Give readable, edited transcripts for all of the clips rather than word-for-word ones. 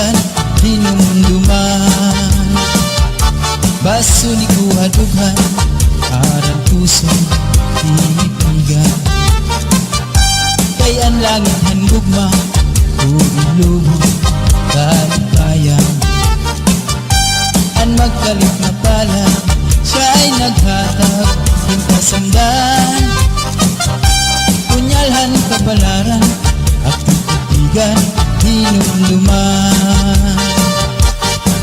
katigan hinumduman. Baso ni kuhadughan aran pusong tinipigan. Kay ang langit handugma ulubog kaligtayan. Ang magkalit na pala siya ay naghatag hintasamdan. Punyalhan kabalaran at titigan hinumduman.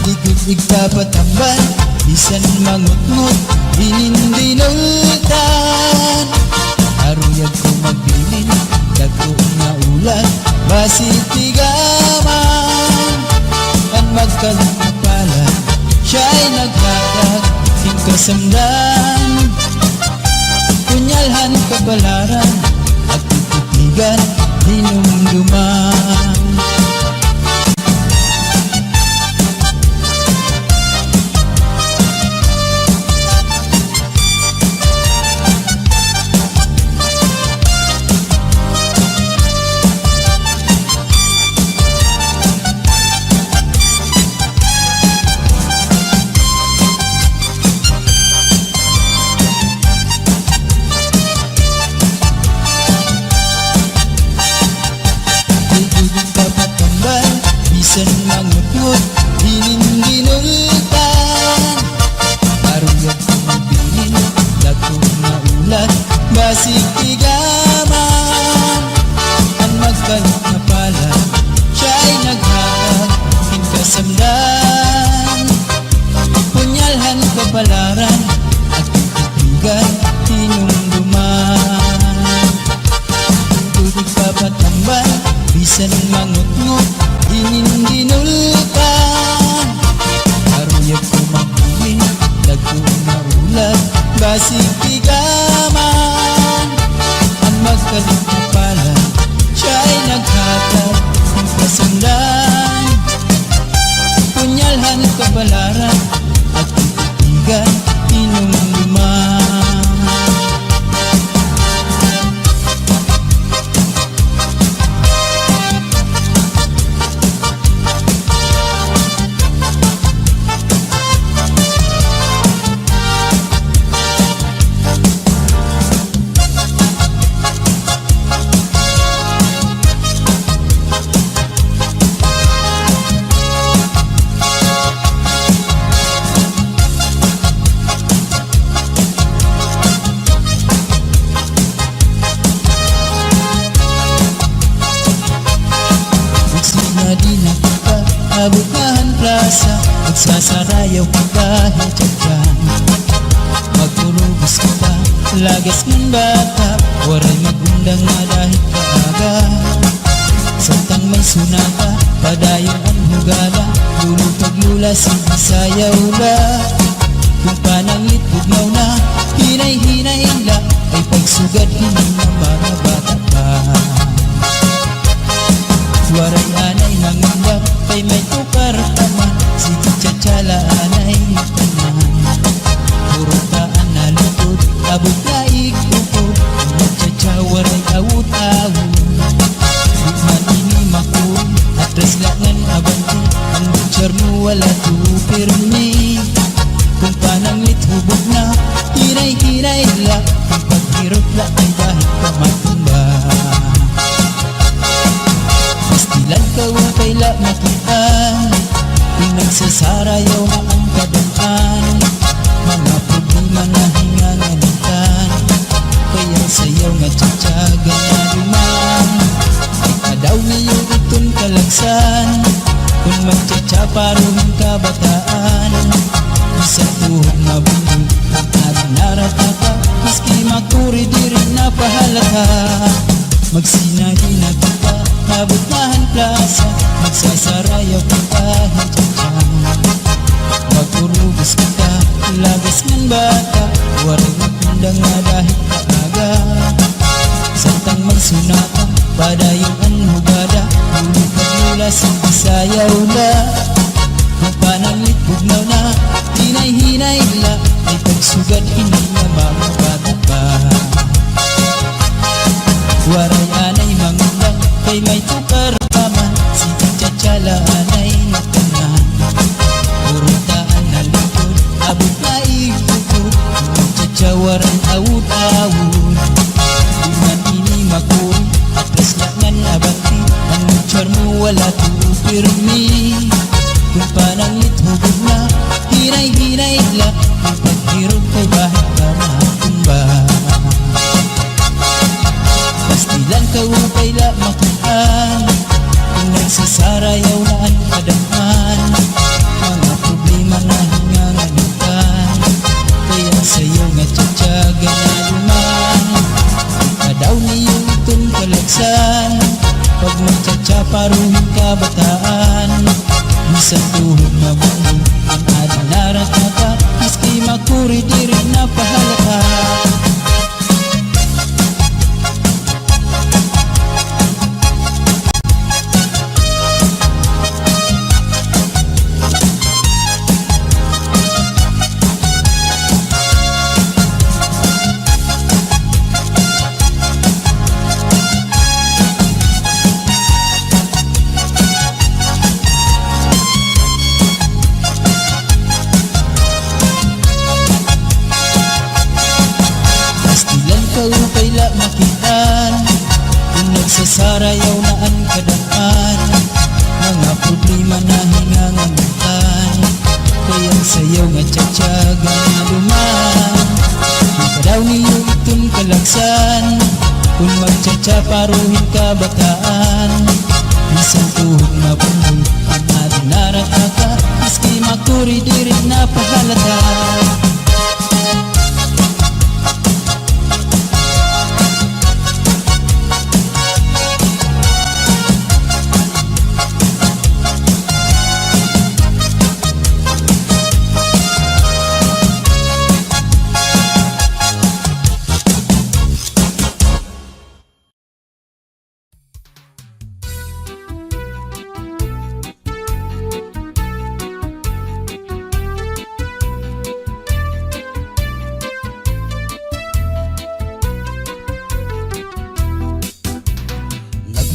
Digig kapatambal bisan mangutngot hinindinultan. Aruyag ko magbilin dagko nga ulan basitigaman. Ang magkalit na pala siya ay naghatag hinkasamdan. Punyalhan kabalaran at titigan hinumduman. Bisan mangutngot hinindinultan. Aruyag ko magbilin dagko nga ulan basitigaman. Ang magkalit na pala siya ay naghatag hinkasamdan. Punyalhan kabalaran at titigan hinumduman. Tubig papatambal bisan mangutngot hinindinultan. Aruyag ko magbilin dagko nga ulan basitigaman. Ang magkalit na pala siya ay naghatag hinkasamdan. Punyalhan kabalaran at titigan hinumduman. Di na kita abukahan plaza, magsasarayaw ka kahit dyan. Magturubos kita, lagas ng bata, waray magundang na dahil kaaga. Samtang may sunata, padayon ang hugala, lulupag-lula sinisayaw la. Kung pananglit bugnaw na, hinay-hinay la, ay pagsugad hindi na mga bata pa. Waray anay mangundang kay may tukar taman, sige tsatsala anay tanan. Puro taan na lukod, abot na ikukod, magtsatsa waray awut-awut. Bukman ini makun, atras langan abanti, ang butcher mo wala tupirmi. Kung pananglit hubog na, hinay-hinay la, ang paghirot la ay dahil kamatumba. Pastilan ka upay la makitaan, kung nagsasarayaw na ang kadaan. Mga problema na hingangalitan, kaya sayaw nga tsatsaga na duman. Ikadaw niyo itong kalagsan, kung magtsatsa paruhin kabataan. Isang tuhog na bundol, nagnarata ka, maski makuri di rin napahalata. Magsinahin na kita, nabutahan plaza, magsasarayaw ka kahit dyan. Magurubos kita, lagas ng bata, waray magundang nga dahil kaaga. Samtang may sunata, padayon ang hugada, lulupag-lula sinisayaw la. Kung pananglit bugnaw na, hinay-hinay la, ay pagsugad hindi na mamabata pa. Waray anay mangundang kay may tukar taman, sige tsatsala anay mi kung pananglit hubog na hinay-hinay la ang paghirog kay bahit ka matumba pastilan ka upay la makuhaan kung nagsasarayaw na ang kadamhan mga problema na hinganganukan kaya sa'yo nga tsatsaga na luman daw niyong itong kalagsan pag magtsatsaparuhin ka bataan minsan tuhod na buong ang adinarat na ka miski makuri di rin na pahalaka upay la makitaan kung nagsasarayaw na ang kadamhan mga problema na hingangamutan kaya sayaw nga tsatsaga na luman daw niyo itong kalagsan kung magtsatsaparuhin ka bataan isang tuhog na bumbong ang adinarat na ka miski makuri di rin na pahalata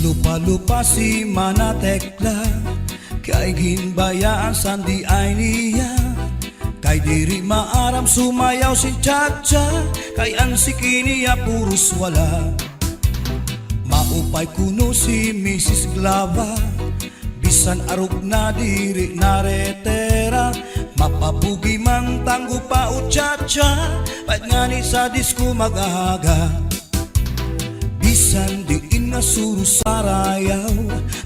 Lupa-lupa si Manatekla kay ginbayaan sandi ay niya kay diri maaram sumayaw si Chacha kay ang sikiniya puros wala maupay kuno si Mrs. Glava bisan arog na diri naretera mapabugi mang tanggo pa o Chacha pait ngani sa disco mag-aga bisan diin nga suru sarayaw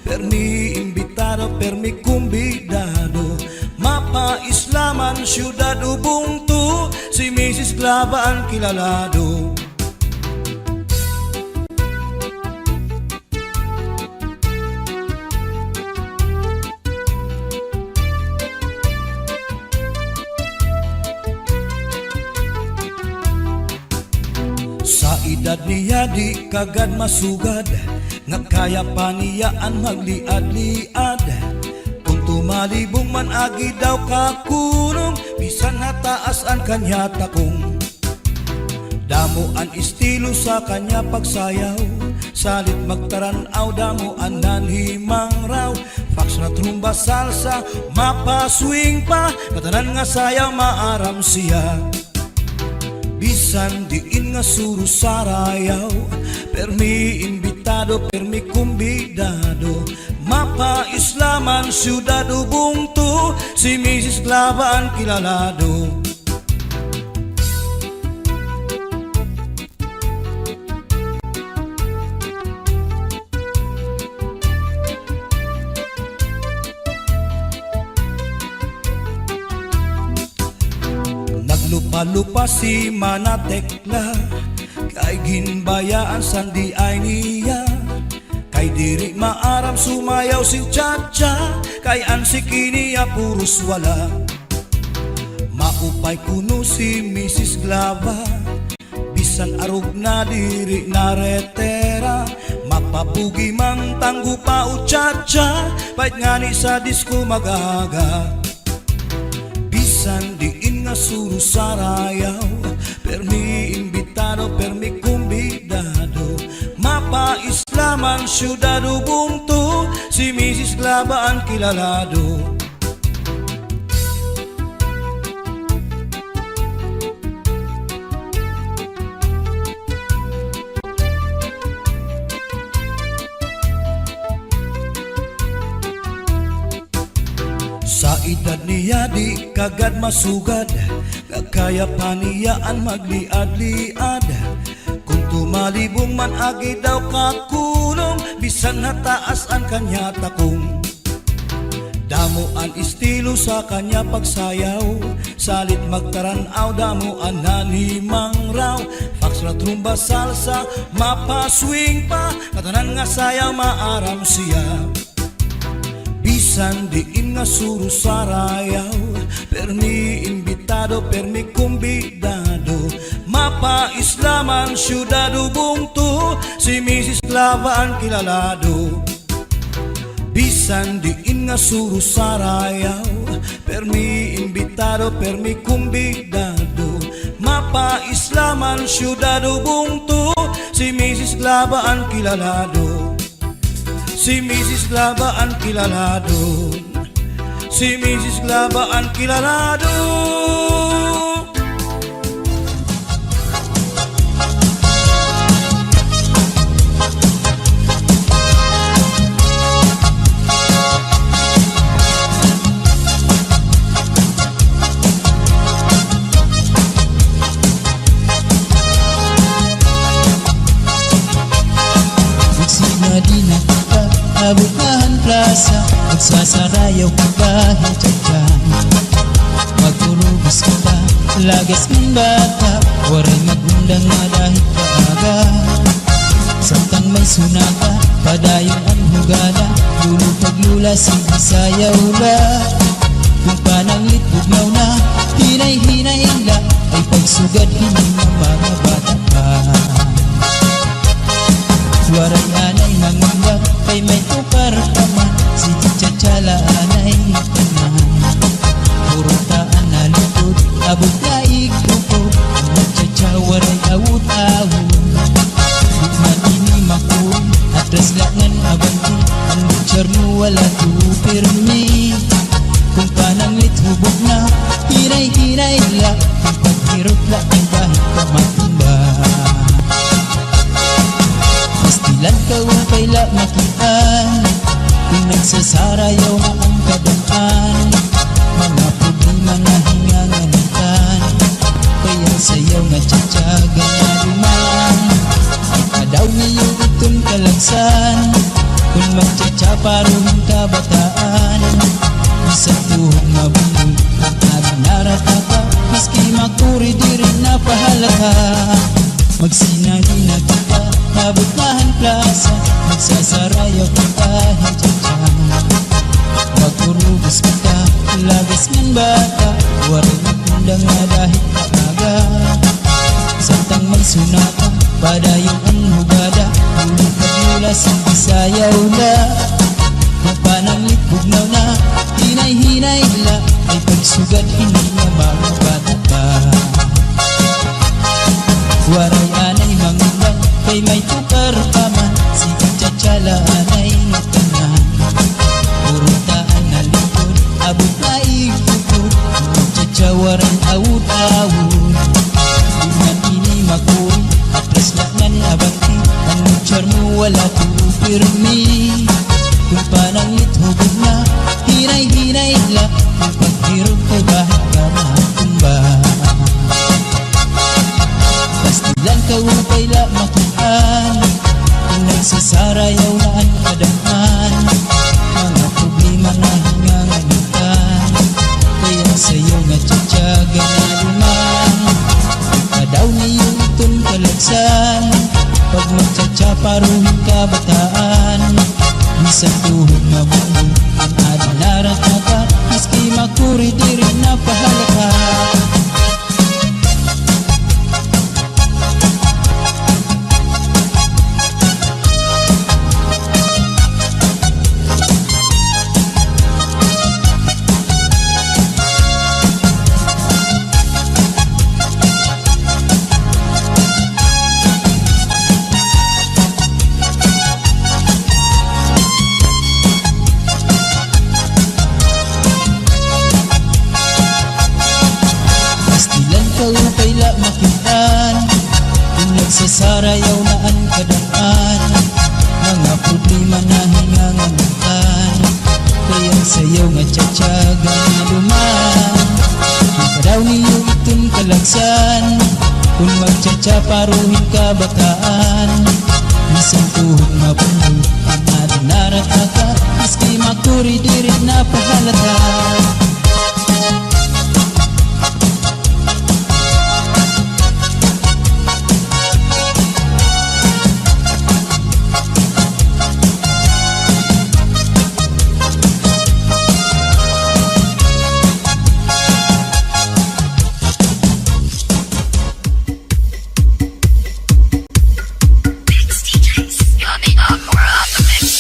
permi imbitado permi kumbidado mapa islaman syudad ubuntu si Mrs. Glava ang kilalado sa edad niya di kagad masugad nga kaya pa niya ang magliad-liad kung tumalibong man agi daw kakunong bisan nataas ang kanya takong damo ang estilo sa kanya pagsayaw salit magtaranaw damo ang nanhimang raw fax na trumba salsa mapaswing pa katanan nga sayaw maaram siya bisan diin nga suru sarayaw permi imbitado permi kumbidado mapa islaman syudad ubuntu si Mrs. Glava ang kilalado Lupa-lupa si Manatekla kay ginbayaan sandi ay niya kay diri maaram sumayaw si Chacha kay ang sikiniya puros wala maupay kuno si Mrs. Glava bisan arog na diri naretera mapabugi mang tanggo pa o Chacha pait ngani sa disco mag-aga bisan diin nga suru sarayaw permi imbitado permi kumbidado mapa islaman syudad ubuntu si Mrs. Glava ang kilalado Sa edad niya di kagad masugad, nga kaya pa niyaan magliad-liad. Kung tumalibong man agi daw kakulong, bisan nataas ang kanya takong. Damuan estilo sa kanya pagsayaw, salit magtaranaw, damuan nanimang raw. Fax na trumba salsa, mapaswing pa, katanan nga sayaw maaram siya. Bisan diin nga suro sarayaw, permi imbitado, permi kumbidado. Mapa islaman syudado bungto, si Mrs. Clava ang kilalado. Bisan diin nga suro sarayaw, permi imbitado, permi kumbidado. Mapa islaman syudado bungto, si Mrs. Clava ang kilalado. Si Mrs. Clava ang kilalado, si Mrs. Clava ang kilalado. Magsinadina ka, abukahan plaza, magsasarayaw ka kahit dyan. Magturubos ka ta, lagas ng bata, waray magundang na dahil kaaga. Samtang may sunaka, padayong ang hugala, lulo paglula, sige sayaw la. Kung pananglit bugnaw na, hinay-hinay la, ay pagsugad hindi ng mga bata pa. Waray anay mangundak, kay may tukar kaman, si Chachala anay tanan. Purutaan na lukod, abot na ikukod, Chacha waray awut-awut. Bukman ini makun, atras langan abanti, ang butcher mo wala tupirmi. Kung pananglit hubog na, hinay-hinay la, kung paghirot la, ang dahil kamatumba. Pastilan ka upay la makian, kung nagsasarayaw nga ang kadaan. Mga problema na hinganganitan, kaya sayaw nga tsatsaga na duman. Ikadaw niyo itong kalagsan, kung magtsatsaparohin ka bataan. Isang tuhong mabundol, ang nagnarata ka, maski makuri di rin napahalata. Magsinadina kita, mabutahan plaza, magsasarayaw ka kahit dyan. Magturubos kita, lagas ng bata, waray magundang nga dahil kaaga. Samtang may sunata, padayong ang hugada, ulit paglula, sige sayaw la. Kung pananglit bugnaw na, hinay-hinay la, ay pagsugad hindi na mga bata pa. Waray anay mangundak, kay may tukar kaman, si Chachala anay tanan. Purutaan na likod, abot na ikukod, Chacha waray awut-awut. Bukman ini makuri, atras laknan abanti, ang butcher mo wala tupirmi. Kung pananglit hubog na, hinay-hinay la, kung paghirog kay bahit ka matumba. Pastilan ka upay la makian, kung nagsasarayaw na ang kadaan. Mga problema na hinganganitan, kaya sayo nga tsatsaga na luman. Ikadaw niyo itong kalagsan, pag magtsatsaparuhin ka bataan. Isang tuhog mabundol, ang adinarat na ka, maski makuri di rin napahalata. Upay la makitaan, kung nagsasarayaw na ang kadaan. Mga problema na hinganganitan, kaya sayaw nga tiyatsaga nga duman Ipadaw niyo itong kalagsan Kung magtsatsa paruhin ka bataan Isang tuhog mapuno ang ating narataka Maski makuri dirit na pahalata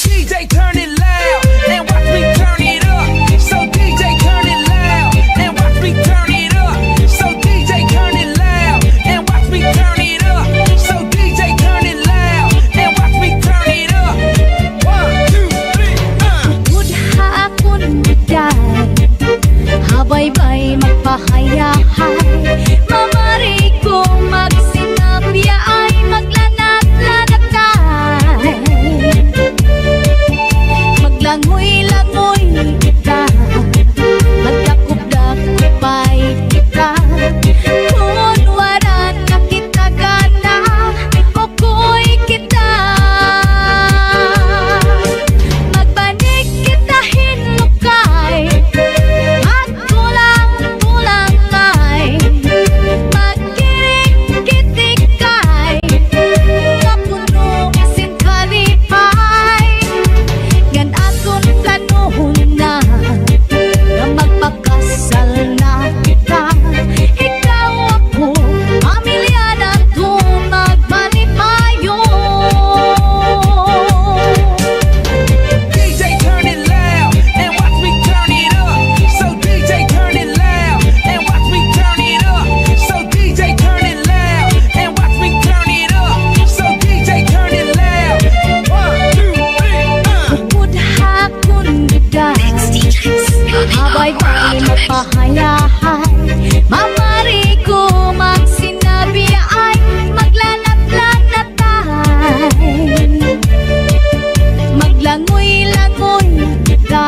DJ turn it loud and watch me turn it up. So DJ turn it loud and watch me turn it up. So DJ turn it loud and watch me turn it up. So DJ turn it loud and watch me turn it up. 1, 2, 3, Mudha akong bigay Habay-bay magpahayahay Mamari kong magsinabya ay maglanat-lanatay Maglangoy-langoy kita Magdakop-dakopay kita Kung waran na kita gana Oko'y kita Magbanig kita hinukay Magkulang-kulangay Magkirik-kitikay Kapuno asin kalipay Gan akong planuhon na Na magpakasal na kita Ikaw ako, pamilya na kung magmalipayo DJ turn it loud and watch me turn it up. So DJ turn it loud and watch me turn it up. So DJ turn it loud and watch me turn it up. So DJ turn it loud. 1, 2, 3, Mudha akong bigay Habay-bay magpahayahay Mamari ko magsinabi ay maglanat-lanatay Maglangoy-langoy kita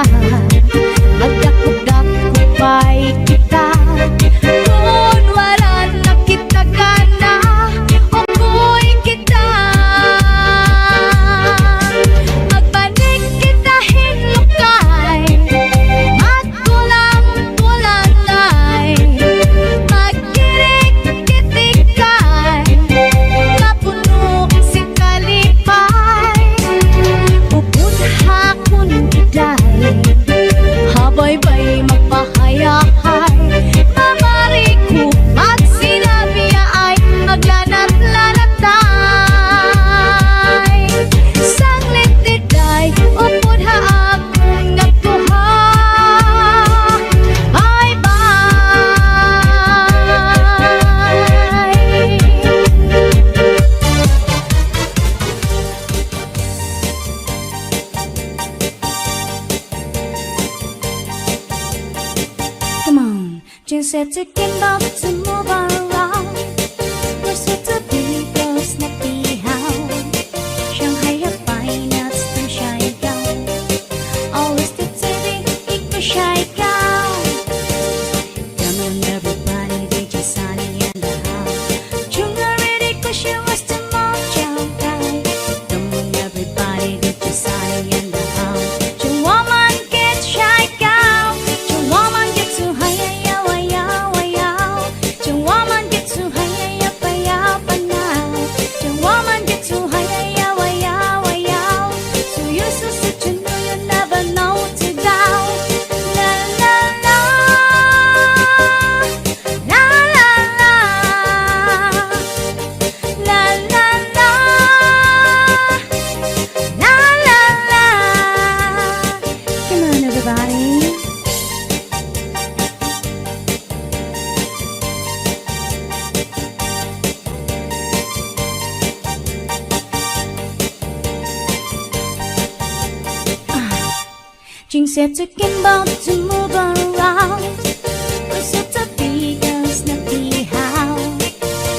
Magdakop-dakopay kita Kung waran na kita gana Oko'y kita Magbanig kita hinukay Magkulang-kulangay Magkirik-kitikay Kapuno si kalipay Pupunha kong biday Habay-bay magpahayahay Mamari ko magsinabi ay maglanat-lanatay Sanglit diday Upunha akong nagtuha Bye-bye Come on, just said to get up to move around. We're set to be close, not be how. Shanghai have fine nuts to shy down. Always the TV, ik be shy down. Come on, everybody, DJ Sunny in the house. Junga ready, cause she was the mojo guy. Come on, everybody, DJ Sunny in the house. Your woman get shy down. Your woman get too high, yeah, yeah, yeah, yeah. Your woman get too high, yeah, yeah, yeah, now. Your woman get too high, yeah, yeah, yeah, yeah. So you so sit, you know you never know to down. La la la, la la la, la la la, la la la. Come on, everybody. Jinx said to Kimbo to move around. We're set to be girls, not be how.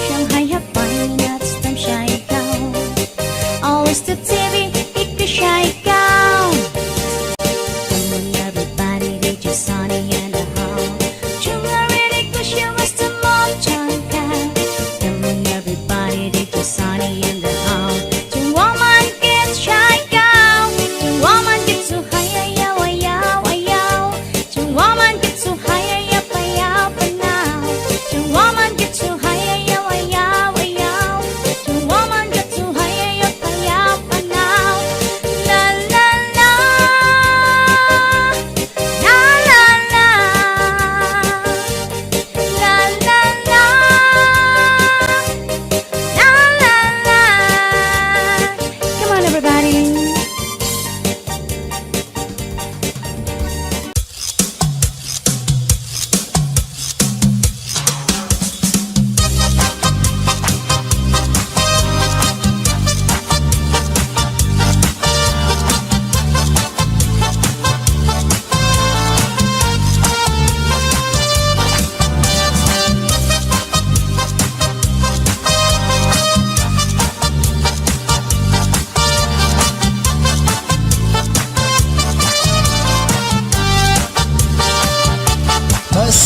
Shanghai have fine nuts, them shy down. Always the TV, ik be shy down. Come on, everybody.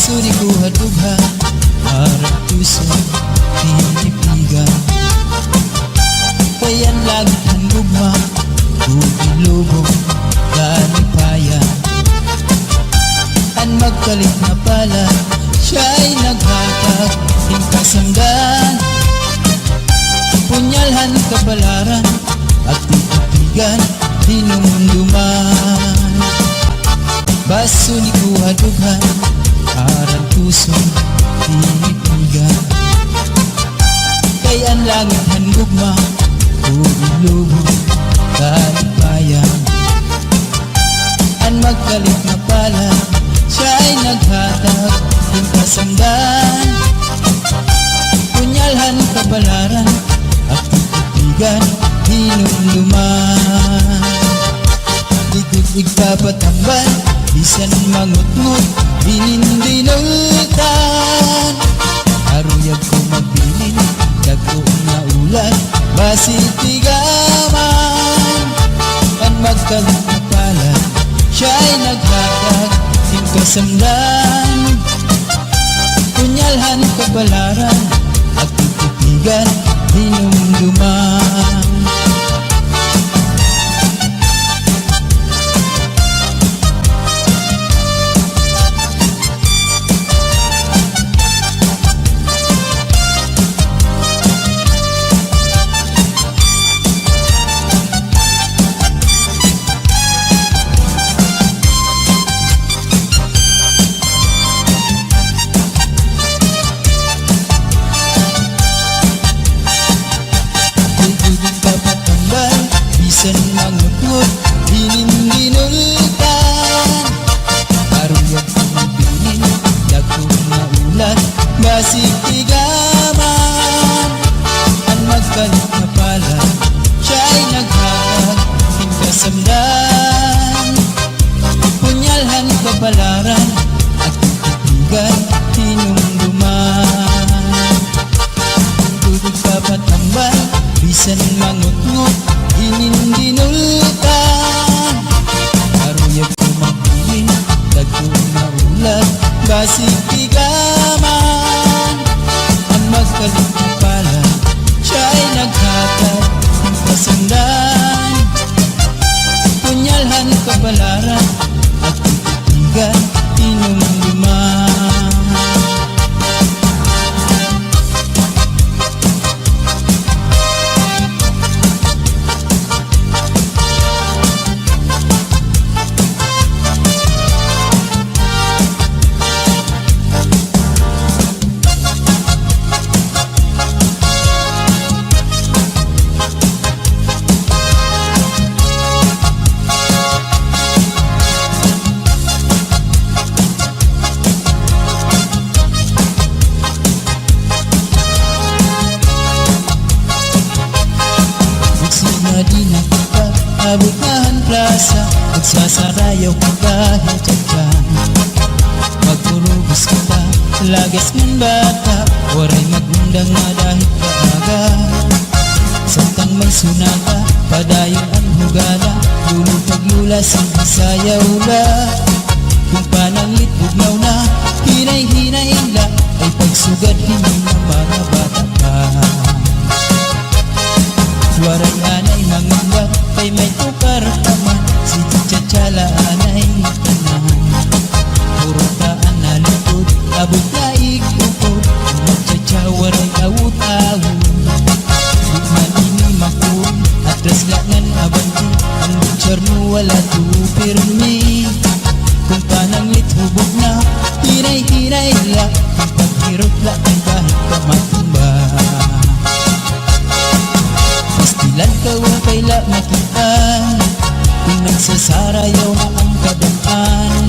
Baso ni kuha-dugha Harap puso Pinipigan Kayan lagi ang gugma Bugilubog Kalipayan An magkalit na pala Siya'y naghatag Hingkasamdan Punyalhan kabalaran At titigan Dinumduman Baso ni kuha-dugha Harap puso Pinipigan Kayan langit ang gugma Bugilubog Kalipayan An magkalit na pala Siya'y naghatag Yung kasamdan Punyalhan kabalaran At titigan Hinumduman Dito't igpapatambal Bisan mangutngot Hinindinultan Aruyag ko magbilin Dagko na ulan Basitigaman Kan magkalit na pala Siya'y naghatag Yung kasamdan Punyalhan kabalaran At titigan Hinumduman Bisan mangutngot, hinindinultan Aruyag ko magbilin, dagko na ulan Basitigaman Ang magkalit na pala Siya'y naghatag Hingkasamdan Punyalhan kabalaran At titigan Hinumduman Tutug papatambal Bisan mangutngot Hinindinultan Aruyag ko magbilin Dagko na ulan Basitigaman Ang magkalit na pala Siya'y naghatag Ng kasandan Punyalhan kabalaran At titigan Hinumduman Di na kita abutahan plaza Magsasarayaw ka kahit dyan Magpurubos kita Lagas ng bata Waray magundang na dahil kaaga Samtang may sunaka Padayon ang hugala Lulupag-lula sayaw la Kung pananglit bugnaw na Hinay-hinay la Ay pagsugad hindi ng mga bata pa Waray anay manganggap Kay may tukar taman Si Chachala anay tanan Puro taan na likod Abot na ikukod Magchacha waray awut-awut Bukman ini makun Atras langan abanti Ang butcher mo wala tupirmi Kung pananglit hubog na Hinay-hinay la Ang paghirot la Ay kahit ka matumba Pastilan ka o kaila makitaan Kung nagsasarayaw na ang kadaan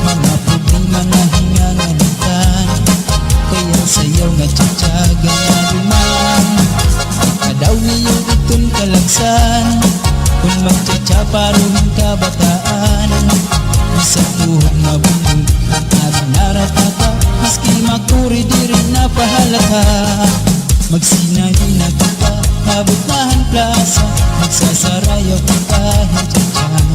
Mga problema na hingangalitan Kaya sayaw nga tsatsaga na duman Kadaw niyo itong kalagsan Kung magtsatsaparoon kabataan Isang buhok na bundol Ang naranarata Maski makuri di rin napahalata Magsinahin na kita Nabutahan plaza Magsasarayaw ka kahit dyan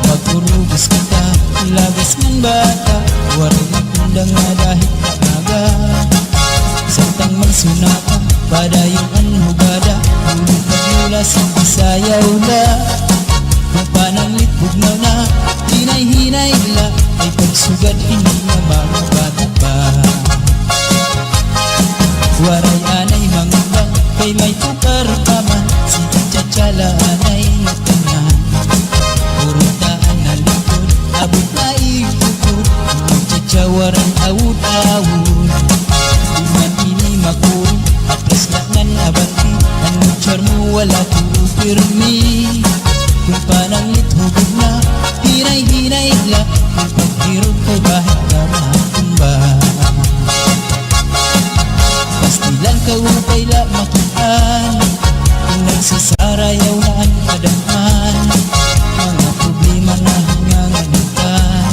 Magpurubos kita Lagas ng bata Waray na sundang nga dahil kaaga Samtang magsunaka, padayong anhugada Ulit pagmula sa isayaw na Kung pananglit bugnaw na Hinay-hinay la Ay pagsugad hindi na mga bata pa Waray anay mangubang Kay may tukar pa man Sige tsatsala anay tanan Purutaan na likod Abot na ikukod Tsatsawaran awud-awud Iman ini makuri Atras na nan abanti Ang mutsar mo wala tuupirmi Kung pananglit hubog na Hinay-hinay la Kung paghirot kay bahit ka matumba Pastilan ka upay la makitaan Kung nagsasarayaw na ang kadaman Mga problema na hinganganitan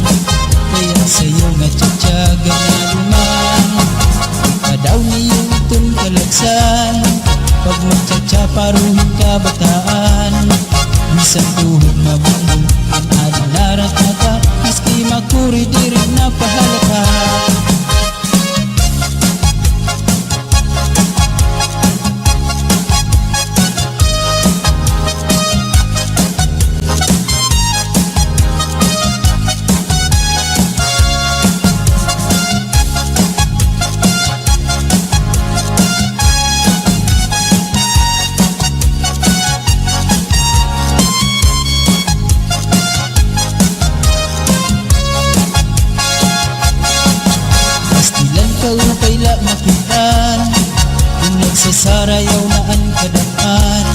Kaya sa'yo nga tsatsaga na luman Kadaw niyo itong kalagsan Pag magtsatsa paruhin ka bataan Bisan tuhod mabundol Ang adinarat na ka Miski makuri di rin na pahalata Upay la makitaan Kung nagsasarayaw na ang kadaan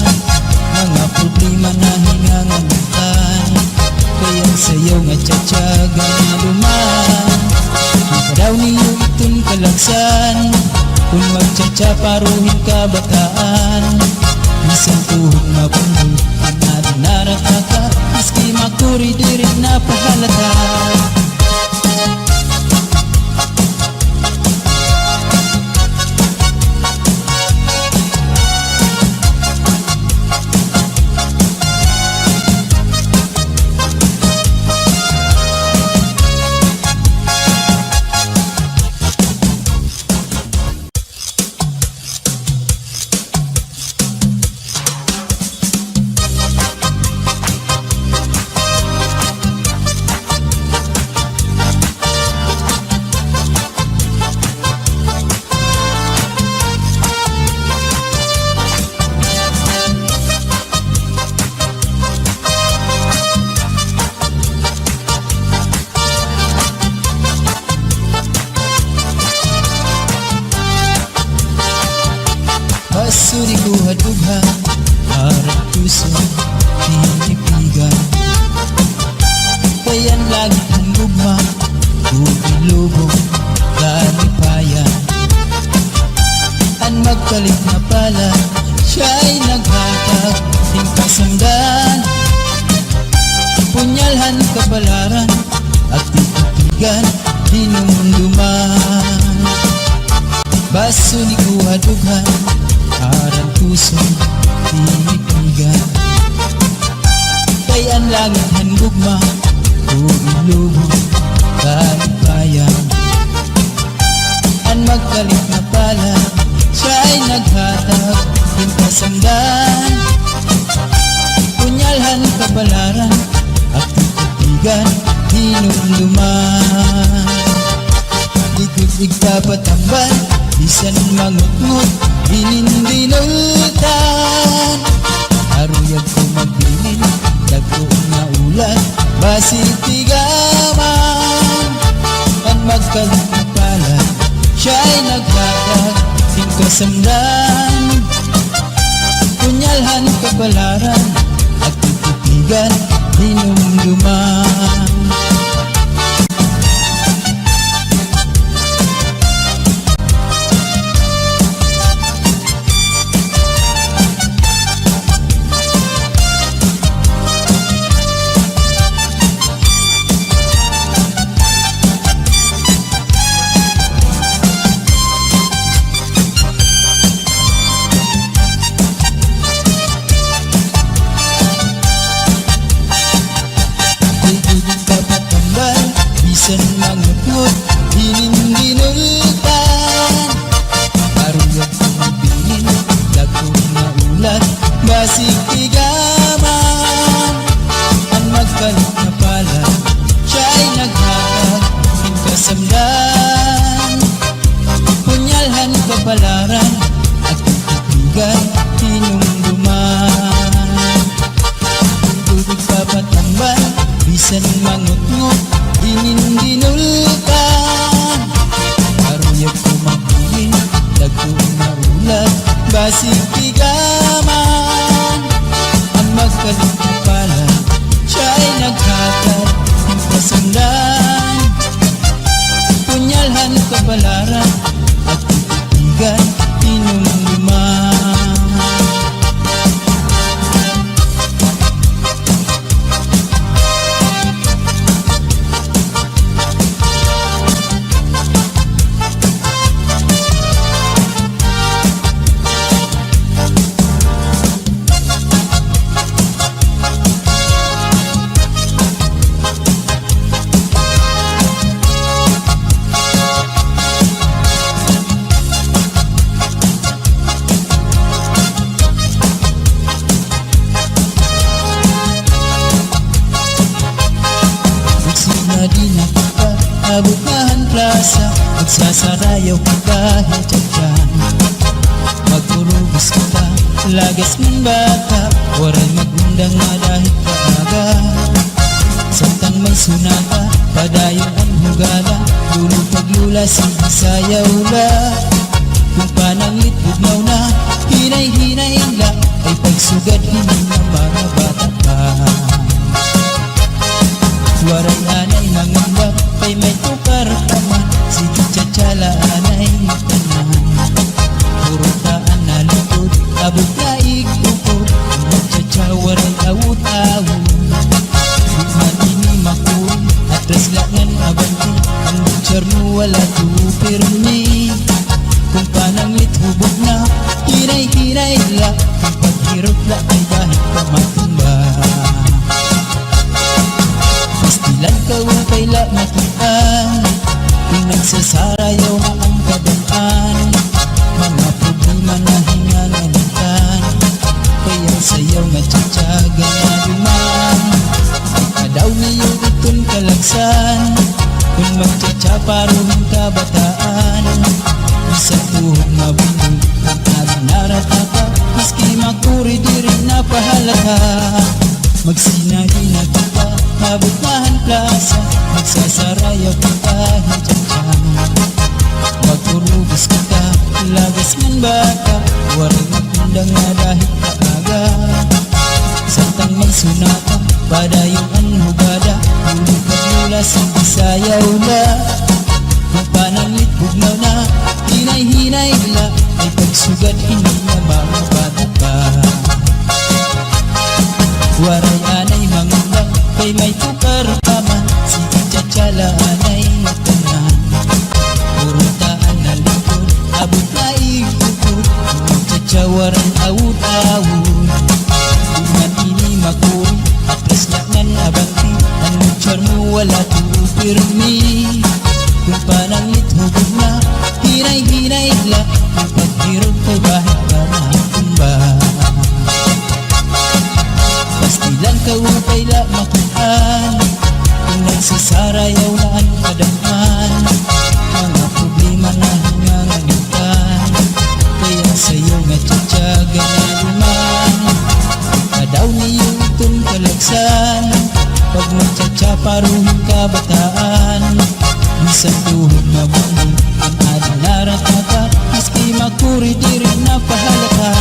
Mga problema na hinganganitan Kaya sayaw nga tsatsaga na luman Ikadaw niyo itong kalagsan Kung magtsatsa paruhin ka bataan Bisan tuhod mabundol Ang adinarat na ka Miski makuri di rin na pahalata Basuri ko hadughan Harap puso Tinipigan Kayan lagi ang gugma Bugilubong Kalipayan An magpalit na pala Siya'y naghatag Ting kasamdan Punyalhan kabalaran At titipigan Hinumduman Basuri ko hadughan Arang pusong tinipigan Kay ang langit handugma O ilubong kalipayan Ang magkalit na pala Siya'y naghatag Yung kasamdan Punyalhan kabalaran At titipigan Hinumduman Likod igpapatambal Bisan mangut-ngut Hinindinultan Aruyag ko magbinin Dagko nga ulan Basitigaman Ang magkalit na pala Siya'y nagkakag Ting kasamdan Punyalhan kabalaran At titipigan Hinumduman Bisan mangut-ngut hininginultan Karuyag ko mabilin, dagkong maulat Basig tigaman Ang magkalit na pala Siya'y naghatag ng kasamdan Punyalhan kapalaran At titigan hinumduman Tubig papatambal Bisan mangutngot Hininginultan Karuyag ko mabilin, dagkong maulat Basig tigaman Ang magkalit na pala Siya'y naghatag ng kasundan Punyalhan kapalaran At titigan hinumduman Di na kita abutahan plaza Magsasarayaw ka kahit tiyagyan Magpurubos kita lagas ng bata Waray magundang nga dahil kaaga Samtang may sunata padayon ang hugala Lulo paglula sayaw la Kung pananglit bugnaw na Hinay-hinay la Ay pagsugad hindi na mga bata pa Waray anay mangamba Kay may tukar kaman Si titsatsyala anay tanan Purutaan na lutod Abot na igukod Magtsatsa waray awut-awut Bukman ini makuri At reslangan abanti Ang butcher mo wala tupirmi Kung pananglit hubog na Hinay-hinay la Kung paghirot la ay dahil pamatumba Pastilan ka upay la makitaan Kung nagsasarayaw na ang kadaan Mga problema na hinganganitan Kaya sayaw nga tsatsaga na duman Ikadaw niyo itong kalagsan Kung magtsatsa paruhing kabataan Isang tuhog mabulog Ang narataka Maski makuri di rin napahalata Magsinadi na kita Mabutahan plaza Magsasarayaw ka kahit tiyagyan Magpurubos kita Lagas ng bata Waray magundang nga dahil kaaga Samtang may sunata Padayon ang hugada Hulog at lula sige sayaw na Kung pananglit bugnaw na Hinay-hinay la Ay pagsugad hindi na mga bata pa Waray anay mangunda Kay may tukar kaman Si titsatsyala anay tanan Purutaan na likod Abot na igukod Magtsatsa waray awut-awut Bukman ini makuri At reslangan abanti Ang butcher mo wala tupirmi Kung pananglit hubog na Hinay-hinay la Kung paghirog kay bahit ka matumba Pastilan ka upay la makitaan Kung nagsasarayaw na ang kadaan Mga problema na hinganganitan Kaya sayo nga tsatsaga na duman Kadaw niyo itong kalagsan Pag magtsatsa paruhing kabataan Isang tuhog mabuli Ang adang naratata Maski makuri di rin napahalata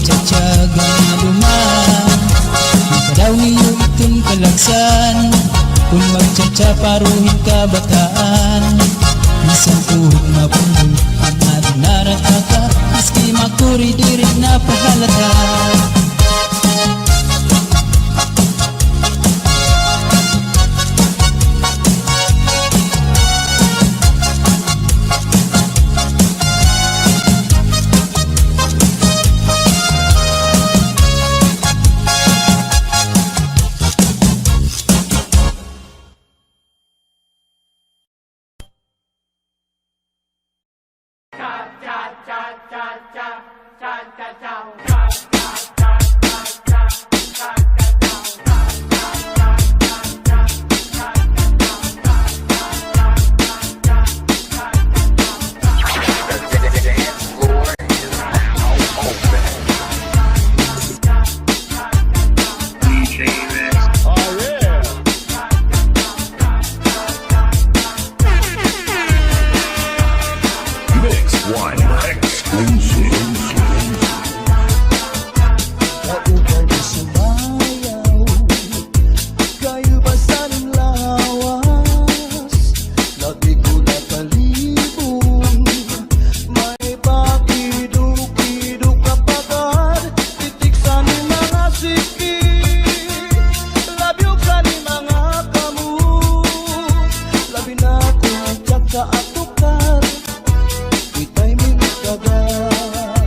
magtsatsaga na duman di ka daw niyo itong kalagsan kung magtsatsaparuhin ka bataan isang tuhod mapundol ang ating narataka maski makuri diri na pahalata. Kaugay na sumayaw, kayo ba sanang lawas? Lagi ko nakalibong, may pakiduk-iduk kapagad, titik sa ni mga sikit, labiw ka ni mga kamot, labi na kong tiyag sa atukar, itay minit kagad.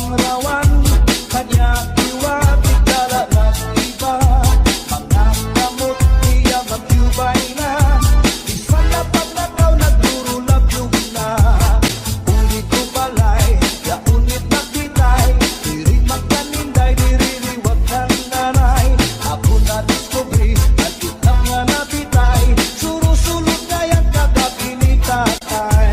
rawan kanya iwati dala ng iba. Mga kamot niya magyubay na, isa na pagnakaw nagdurulab-lub na. Ulit ko balay, ya unit na kitay, diri magkaninday, diri liwag ng nanay. Ako na discovery, at itap nga nabitay, surusulot na yan kagabi ni tatay.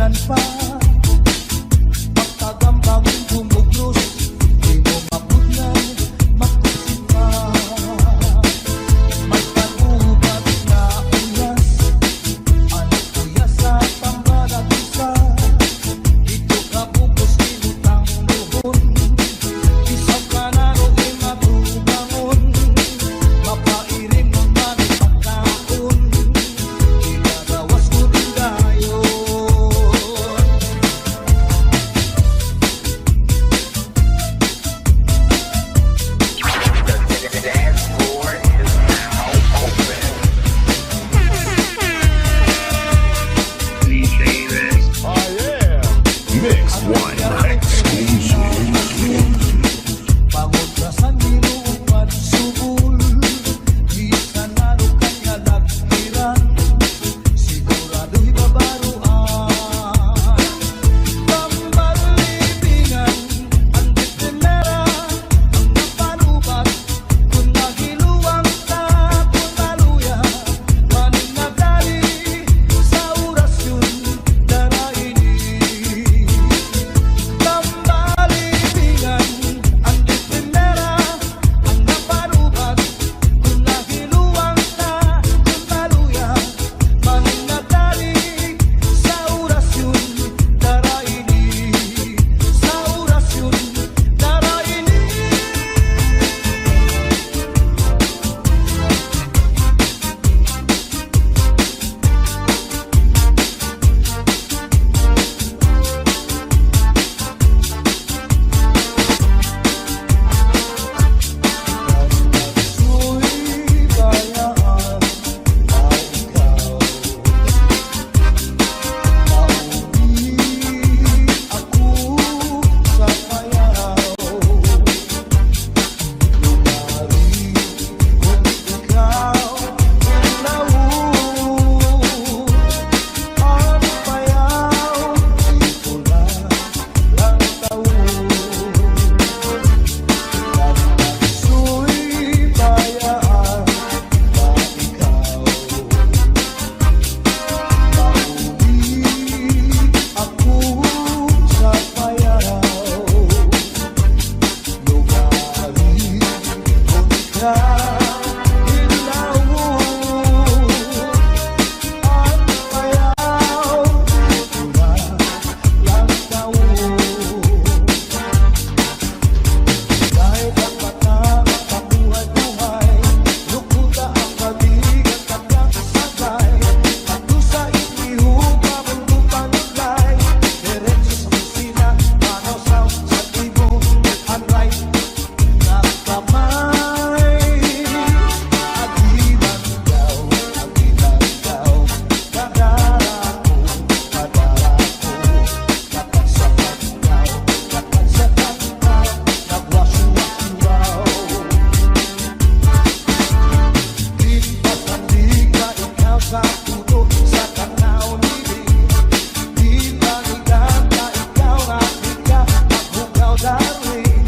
kailan pa pagkagambang bumugros, di mo mapudnan, makusip pa. Magpanubat na uyas, ano kuya sa pambalat isa, dito ka bukos ilutang luhon, isaw ka na ro'y matubangon, mapairin mo man pagkaon, ilagawas ko din dayon. Mix one exclusive. Pagod ka sa nilupan subul, di sanalo kanya nagtiran, sigurado'y babaruan. Pambalibingan, ang ditemera, ang napanubat, kung nagiluwang ka, kung naluya, maning nagdali sa orasyon, daraini. Pambalibingan, ang ditemera, ang napanubat, kung nagiluwang ka, kung naluya, maning nagdali sa orasyon, daraini. Sa orasyon, daraini. Su'y bayaan na ikaw, nauwi ako sa payaw. Lumari kung ikaw ilaw, ang payaw di pula lang taon. Su'y bayaan na ikaw, nauwi ako sa payaw. Lumari kung ikaw ilaw, ang payaw di pula lang taon. Kahit ang mata makabuhay-buhay, lukod ang kabigat at kakasagay, pagdusa inihupa mong lupanulay, diretso sa kusina, manosaw sa tibong, unright na kamay. Agiman daw, kadara ko, kapagsapat daw, nagwasyo-wasyo daw. Di pasandig na ikaw sa puno, sa tanaw niling, di panigan na ikaw nga ika, maghugaw darling.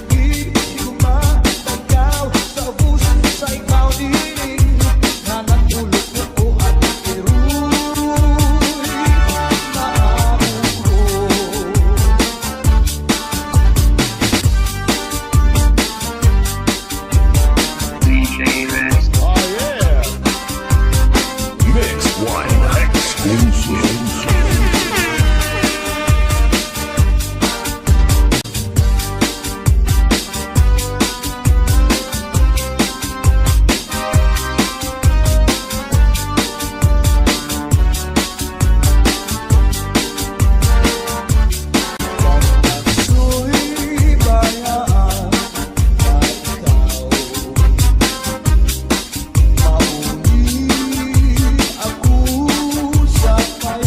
Di gumatagaw sa ubus, sa ikaw dining, na nagulog ko at iruy, maabuho. Mix one exclusive. Su'y bayaan na ikaw, nauwi ako sa payaw.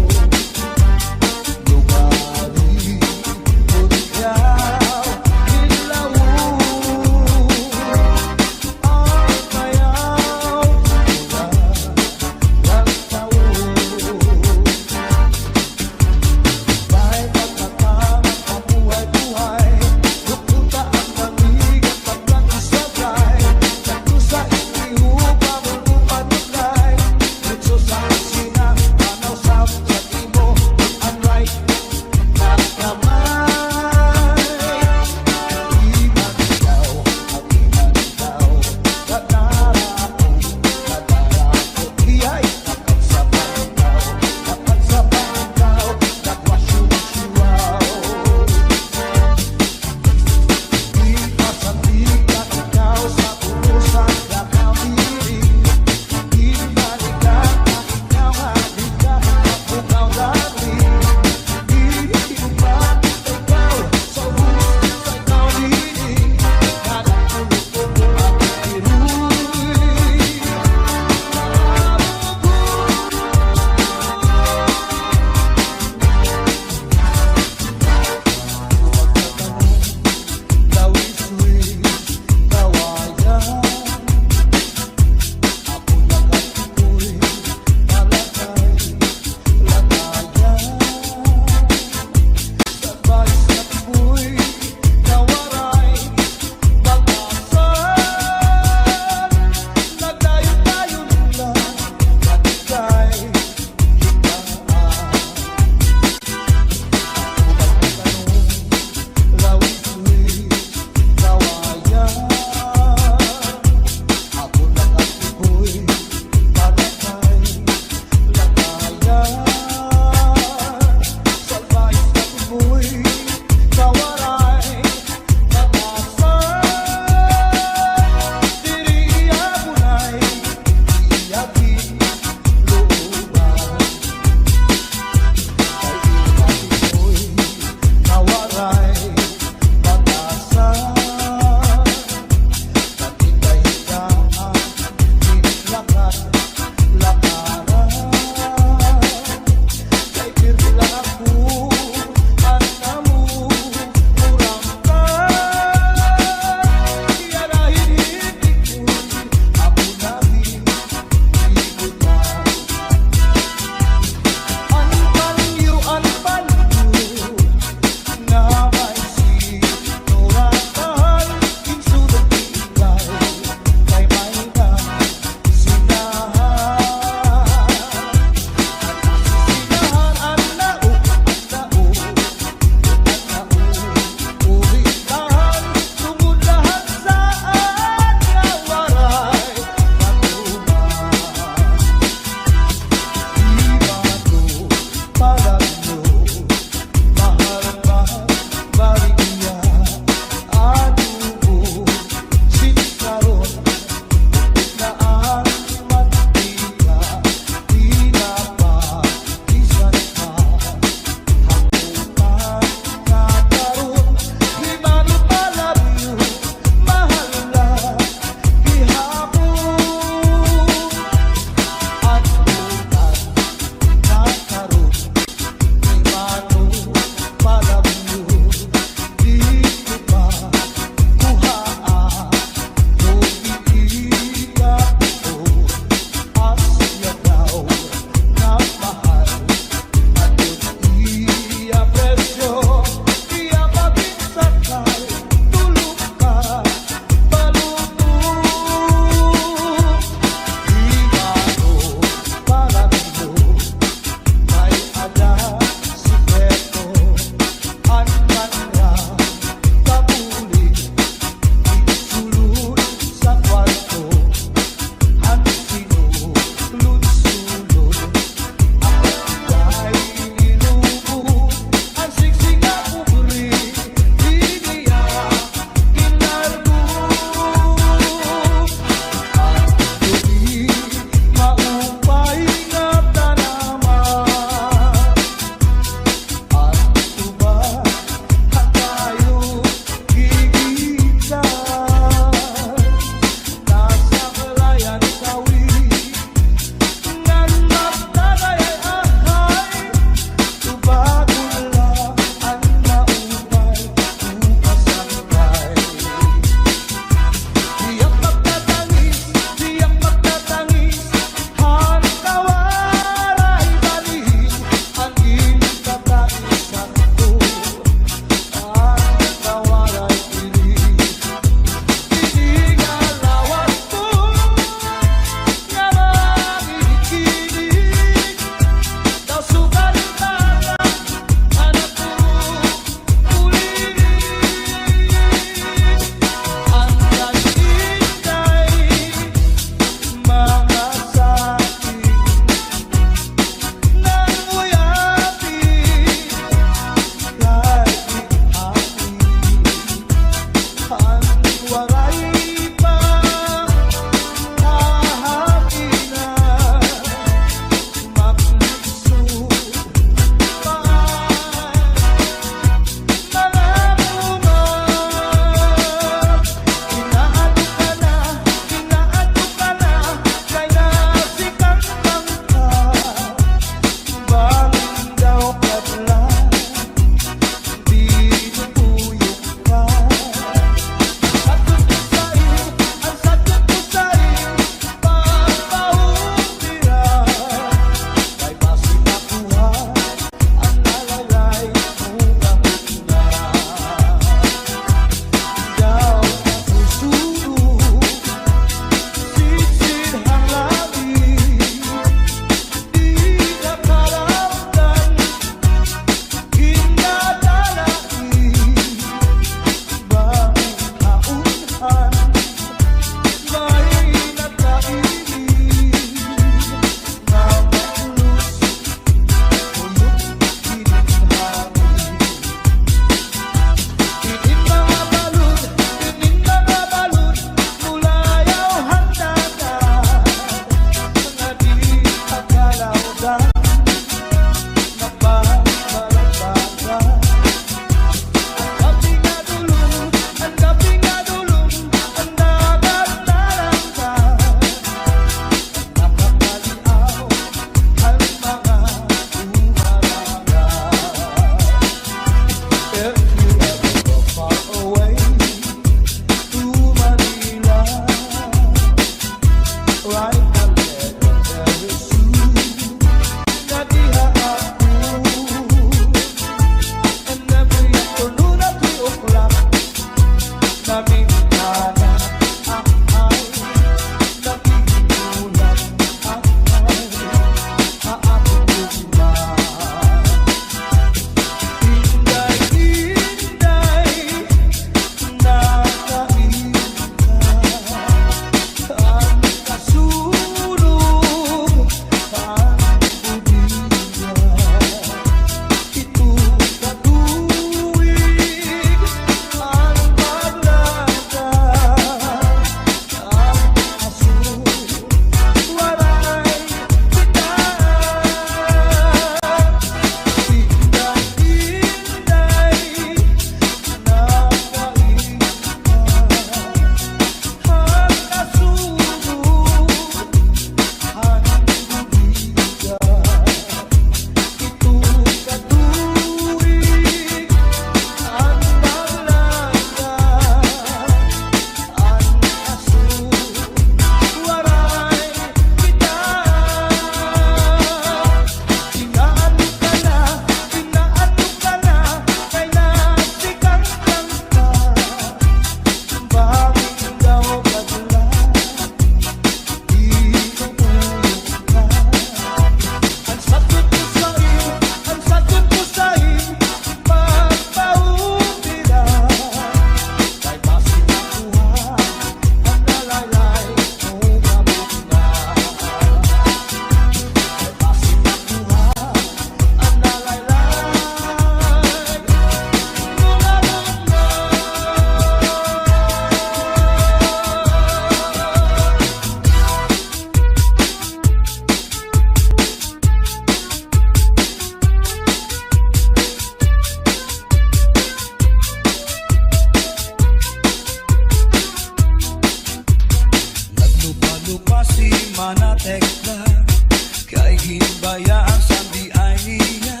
bayaan sandi ay niya.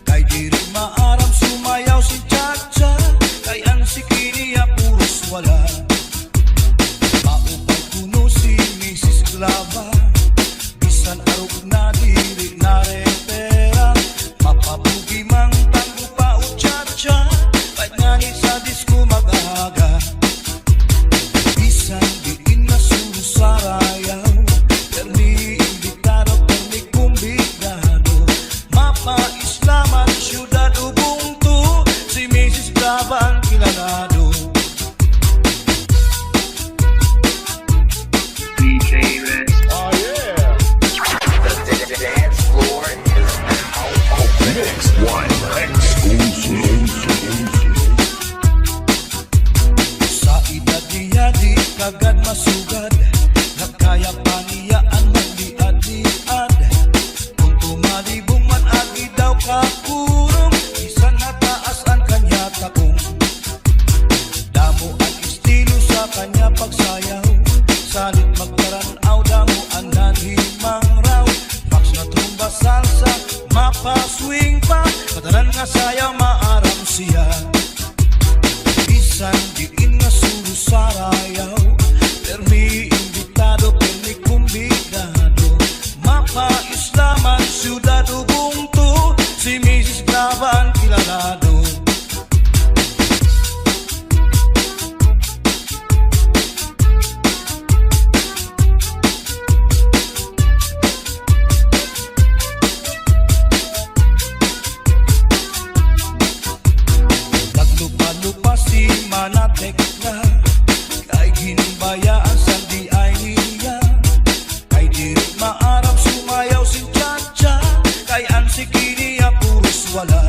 Kay diri maaram sumayaw si Chacha, kay ang sikiniya puros wala. Maupay kuno si Mrs. Glava, bisan arog na diri na repera. Mapabugi mang tango pa o Chacha, kahit nga ni sa disco mag-aga. Bisan diin na suro sa rayaw, permi imbitado, permi kumbigado. Mapa-islaman, syudad Ubuntu, si Mrs. Glava ang kilalado. Oh yeah. The dance floor is now open. Mix One exclusive. Sa edad niya di kagad masugad, nakaya pa niya ang magliad-liad. Kung tumalibong man agi daw kakurong, isan nataas ang kanya takong. Damo ang estilo sa kanya pagsayaw, salit magkaranaw, damo ang nanhimang raw. Fax na tumba salsa, mapa swing pa, kadaran nga sayaw maaram siya. Bisan diin nga suro sa rayaw, permi imbitado, permi kumbidado. Mapa-islaman, syudad Ubuntu, si Mrs. Glava ang kilalado. Naglupa-lupa si Manatek na, kay ginimbayaan sandi ay niya. Kay diri maaram sumayaw si Chacha, kay ang sikiniya puros wala.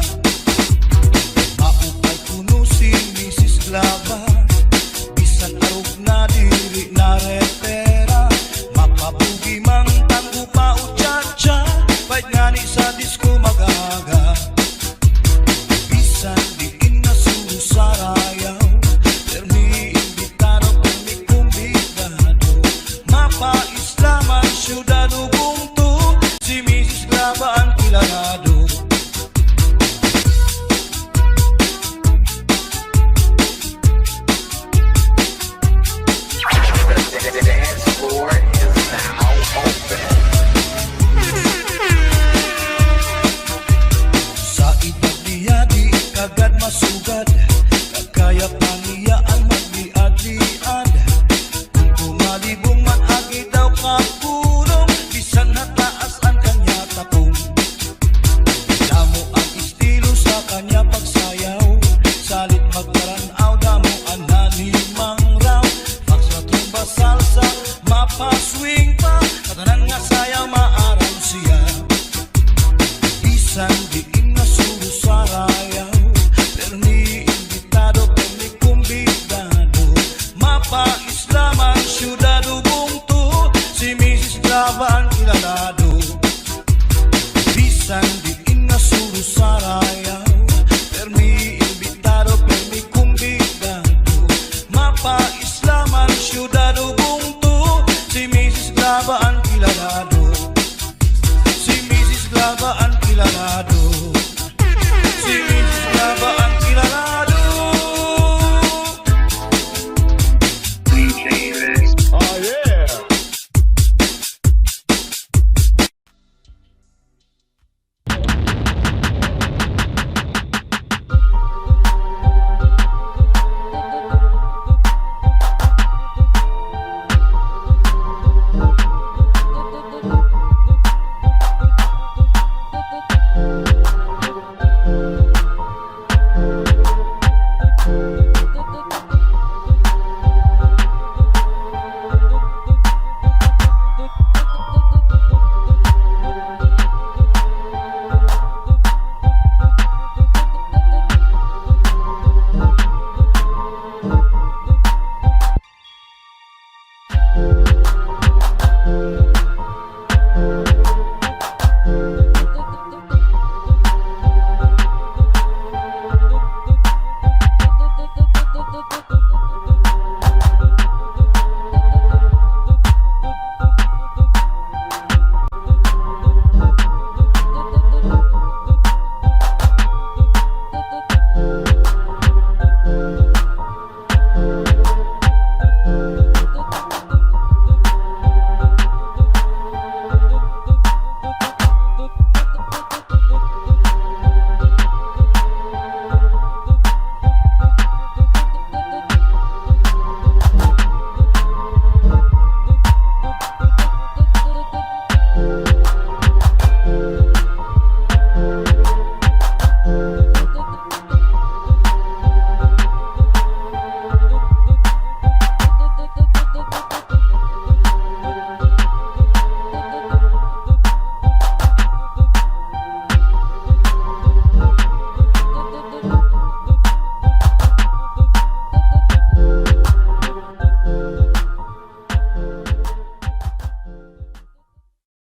Maupay kuno si Mrs. Glava, bisan arog na diri na repera. Mapabugi mang tango pa o Chacha, kahit nga ni sa disco mag-aga. Bisan diin na suro sa rayaw, permi imbitado, permi kumbidado. Mapa-islaman, syudad Ubuntu, si Mrs. Glava ang kilalado. The dance floor is now open. Sa edad niya di kagad masugad, kagaya pa niya ang magliad-liad. Kung tumalibong man agi daw kakurong, bisan nataas ang kanya takong. Damo ang estilo sa kanya pagsayaw, salit magkaranaw, damo ang nanimang raw. Fax na tumba salsa, mapa swing pa, kadaran nga sayaw maaram siya. Bisan diin na suro sa rayaw, permi imbitado, permi kumbidado. Mapa-islaman, syudad Ubuntu, si Mrs. Glava ang kilalado. Bisan diin na suro sa rayaw, permi imbitado, permi kumbidado. Mapa-islaman, syudad Ubuntu, si Mrs. Glava ang kilalado. Si Mrs. Glava ang kilalado.